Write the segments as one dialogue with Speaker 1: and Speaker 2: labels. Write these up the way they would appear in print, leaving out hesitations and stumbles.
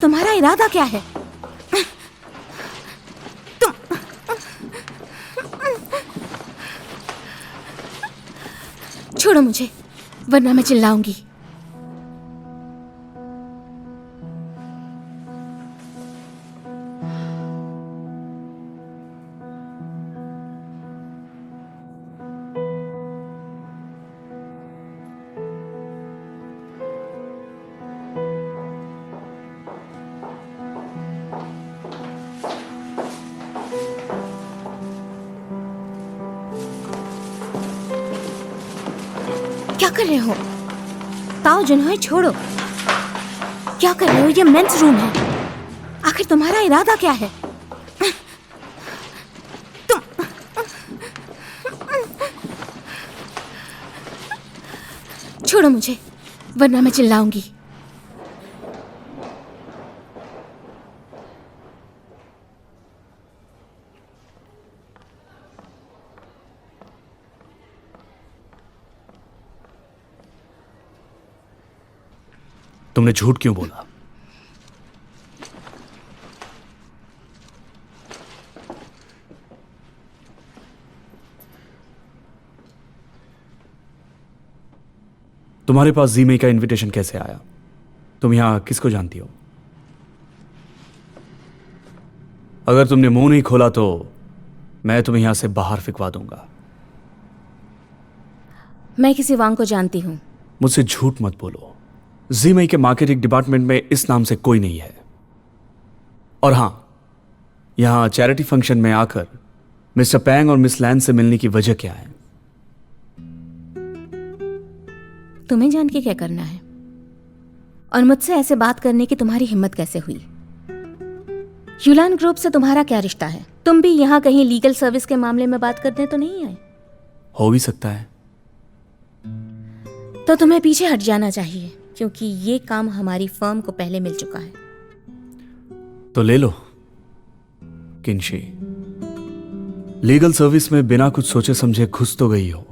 Speaker 1: तुम्हारा इरादा क्या है? तुम छोड़ो मुझे, वरना मैं चिल्लाऊंगी। क्या कर रहे हो? ताओ जुनहो, छोड़ो। क्या कर रहे हो? ये मेंस रूम है। आखिर तुम्हारा इरादा क्या है? तुम छोड़ो मुझे, वरना मैं चिल्लाऊंगी।
Speaker 2: तुमने झूठ क्यों बोला? तुम्हारे पास जीमे का इनविटेशन कैसे आया? तुम यहां किसको जानती हो? अगर तुमने मुंह नहीं खोला तो मैं तुम्हें यहां से बाहर फिकवा दूंगा।
Speaker 1: मैं किसी वांग को जानती हूँ।
Speaker 2: मुझसे झूठ मत बोलो। जीमे के मार्केटिंग डिपार्टमेंट में इस नाम से कोई नहीं है। और हां, यहां चैरिटी फंक्शन में आकर मिस्टर पैंग और मिस लैन से मिलने की वजह क्या है?
Speaker 1: तुम्हें जान के क्या करना है? और मुझसे ऐसे बात करने की तुम्हारी हिम्मत कैसे हुई? यूलान ग्रुप से तुम्हारा क्या रिश्ता है? तुम भी यहाँ कहीं लीगल सर्विस के मामले में बात करने तो नहीं आए?
Speaker 2: हो भी सकता है।
Speaker 1: तो तुम्हें पीछे हट जाना चाहिए, क्योंकि ये काम हमारी फर्म को पहले मिल चुका है।
Speaker 2: तो ले लो किंशी। लीगल सर्विस में बिना कुछ सोचे समझे घुस तो गई हो,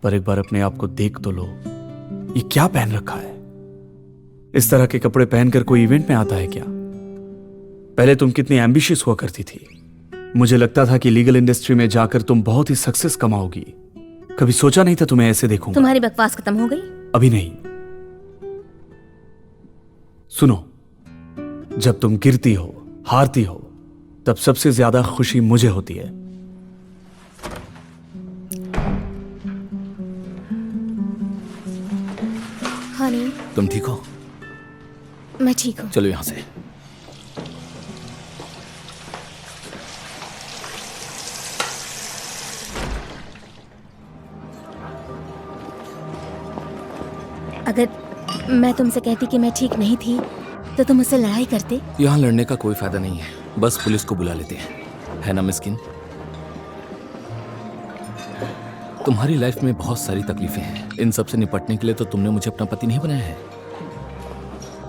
Speaker 2: पर एक बार अपने आप को देख तो लो। ये क्या पहन रखा है? इस तरह के कपड़े पहनकर कोई इवेंट में आता है क्या? पहले तुम कितनी एम्बिशियस हुआ करती थी। मुझे लगता था कि लीगल इंडस्ट्री में जाकर तुम बहुत ही सक्सेस कमाओगी। कभी सोचा नहीं था तुम्हें ऐसे देखूंगा।
Speaker 1: तुम्हारी बकवास खत्म हो गई?
Speaker 2: अभी नहीं। सुनो, जब तुम गिरती हो, हारती हो, तब सबसे ज्यादा खुशी मुझे होती है।
Speaker 1: हनी,
Speaker 3: तुम ठीक हो?
Speaker 1: मैं ठीक हूँ।
Speaker 3: चलो यहां से।
Speaker 1: अगर मैं तुमसे कहती कि मैं ठीक नहीं थी तो तुम मुझसे लड़ाई करते?
Speaker 3: यहां लड़ने का कोई फायदा नहीं है, बस पुलिस को बुला लेते हैं, है ना मिस्किन? तुम्हारी लाइफ में बहुत सारी तकलीफें हैं। इन सब से निपटने के लिए तो तुमने मुझे अपना पति नहीं बनाया है।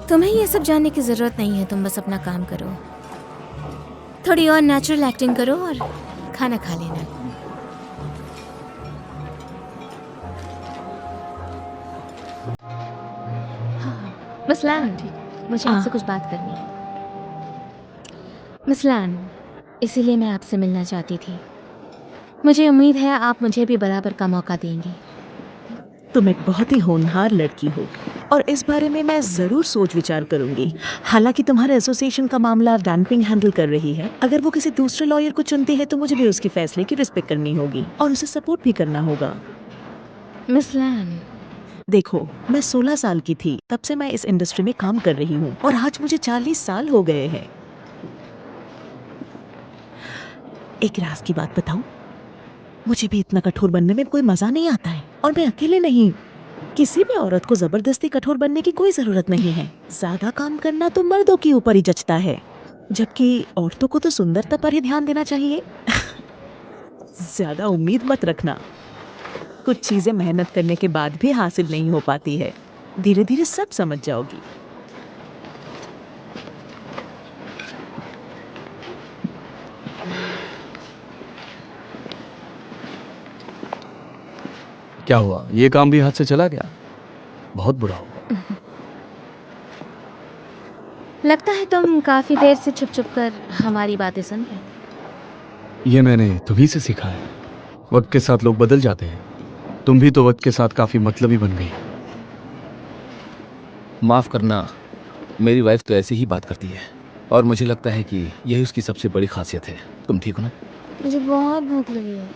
Speaker 1: तुम्हें ये सब जानने की जरूरत नहीं है। तुम बस अपना काम करो, थोड़ी और नेचुरल एक्टिंग करो और खाना खा लेना। मिस लैन, मुझे आपसे कुछ बात करनी है। मिस लैन, इसीलिए मैं आपसे मिलना चाहती थी। मुझे उम्मीद है आप मुझे भी बराबर का मौका देंगी।
Speaker 4: तुम एक बहुत ही होनहार लड़की हो और इस बारे में मैं ज़रूर सोच विचार करूंगी। हालांकि तुम्हारे एसोसिएशन का मामला डैम्पिंग हैंडल कर रही है। अगर वो किसी दूसरे लॉयर को चुनती है तो मुझे भी उसके फैसले की रिस्पेक्ट करनी होगी और उसे सपोर्ट भी करना होगा।
Speaker 1: मिस लैन,
Speaker 4: देखो, मैं 16 साल की थी तब से मैं इस इंडस्ट्री में काम कर रही हूँ और आज मुझे 40 साल हो गए हैं। एक राज की बात बताऊं, मुझे भी इतना कठोर बनने में कोई मजा नहीं आता है। और मैं अकेले नहीं, किसी भी औरत को जबरदस्ती कठोर बनने की कोई जरूरत नहीं है। ज्यादा काम करना तो मर्दों के ऊपर ही जचता है, जबकि औरतों को तो सुंदरता पर ही ध्यान देना चाहिए। ज्यादा उम्मीद मत रखना, कुछ चीजें मेहनत करने के बाद भी हासिल नहीं हो पाती है। धीरे धीरे सब समझ जाओगी।
Speaker 2: क्या हुआ? ये काम भी हाथ से चला गया? बहुत बुरा हुआ।
Speaker 1: लगता है तुम काफी देर से छुप छुप कर हमारी बातें सुन रहे हो।
Speaker 2: ये मैंने तुम्ही से सीखा है। वक्त के साथ लोग बदल जाते हैं। तुम भी तो वक्त के साथ काफी मतलबी बन गई।
Speaker 3: माफ करना, मेरी वाइफ तो ऐसे ही बात करती है और मुझे लगता है कि यही उसकी सबसे बड़ी खासियत है। तुम ठीक हो ना?
Speaker 1: मुझे बहुत भूख लगी है।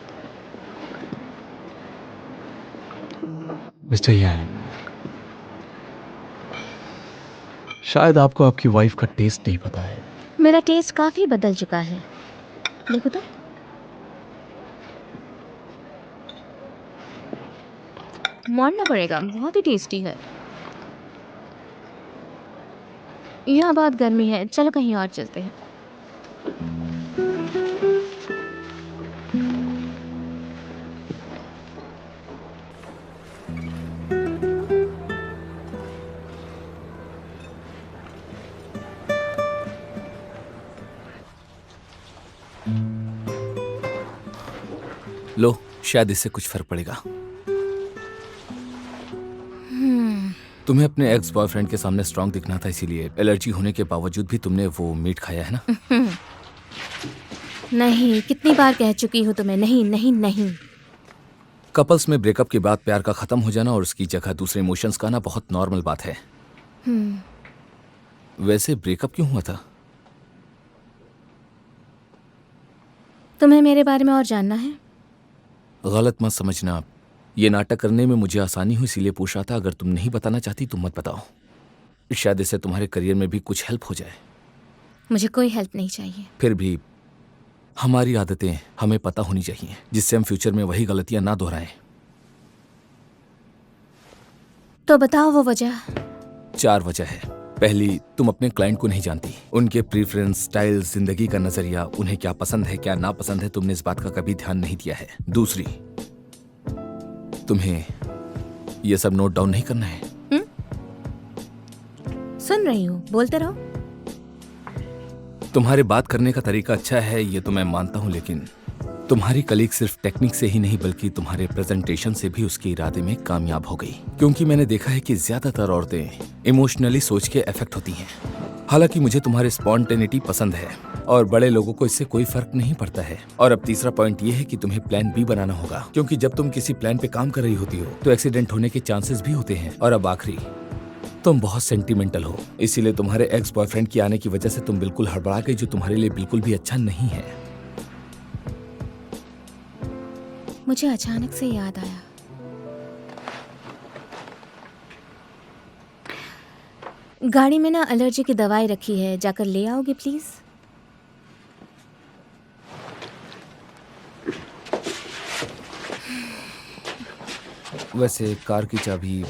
Speaker 2: मिस्टर यांग, शायद आपको आपकी वाइफ का टेस्ट नहीं पता है।
Speaker 1: मेरा टेस्ट काफी बदल चुका है, देखो तो। मानना पड़ेगा, बहुत ही टेस्टी है। यहाँ बहुत गर्मी है, चलो कहीं और चलते हैं।
Speaker 3: लो, शायद इससे कुछ फर्क पड़ेगा। तुम्हें अपने एक्स बॉयफ्रेंड के सामने स्ट्रांग दिखना था, इसीलिए एलर्जी होने के बावजूद भी तुमने वो मीट खाया है ना?
Speaker 1: नहीं, कितनी बार कह चुकी हूँ तुम्हें, नहीं नहीं नहीं।
Speaker 3: कपल्स में ब्रेकअप के बाद प्यार का खत्म हो जाना और उसकी जगह दूसरे इमोशंस का आना बहुत नॉर्मल बात है। वैसे ब्रेकअप क्यों हुआ था?
Speaker 1: तुम्हें मेरे बारे में और जानना है?
Speaker 3: गलत मत समझना, ये नाटक करने में मुझे आसानी हुई इसीलिए पूछ रहा था। अगर तुम नहीं बताना चाहती तो मत बताओ, शायद इससे तुम्हारे करियर में भी कुछ हेल्प हो जाए।
Speaker 1: मुझे कोई हेल्प नहीं चाहिए।
Speaker 3: फिर भी हमारी आदतें हमें पता होनी चाहिए, जिससे हम फ्यूचर में वही गलतियां ना दोहराएं।
Speaker 1: तो बताओ वो वजह।
Speaker 3: 4 वजह है। पहली, तुम अपने क्लाइंट को नहीं जानती, उनके प्रीफरेंस, स्टाइल, जिंदगी का नजरिया, उन्हें क्या पसंद है क्या नापसंद है, तुमने इस बात का कभी ध्यान नहीं दिया है। दूसरी, तुम्हें यह सब नोट डाउन नहीं करना है।
Speaker 1: सुन रही हूँ, बोलते रहो।
Speaker 3: तुम्हारे बात करने का तरीका अच्छा है, ये तो मैं मानता हूं, लेकिन तुम्हारी कलीग सिर्फ टेक्निक से ही नहीं बल्कि तुम्हारे प्रेजेंटेशन से भी उसके इरादे में कामयाब हो गई। क्योंकि मैंने देखा है कि ज्यादातर औरतें इमोशनली सोच के अफेक्ट होती हैं। हालांकि मुझे तुम्हारी स्पॉन्टेनिटी पसंद है और बड़े लोगों को इससे कोई फर्क नहीं पड़ता है। और अब तीसरा पॉइंट ये है कि तुम्हें प्लान बी बनाना होगा, क्योंकि जब तुम किसी प्लान पे काम कर रही होती हो तो एक्सीडेंट होने के चांसेस भी होते हैं। और अब आखिरी, तुम बहुत सेंटिमेंटल हो, इसीलिए तुम्हारे एक्स बॉयफ्रेंड की आने की वजह से तुम बिल्कुल हड़बड़ा गई, जो तुम्हारे लिए बिल्कुल भी अच्छा नहीं है।
Speaker 1: मुझे अचानक से याद आया, गाड़ी में ना एलर्जी की दवाई रखी है, जाकर ले आओगे प्लीज?
Speaker 3: वैसे कार की चाबी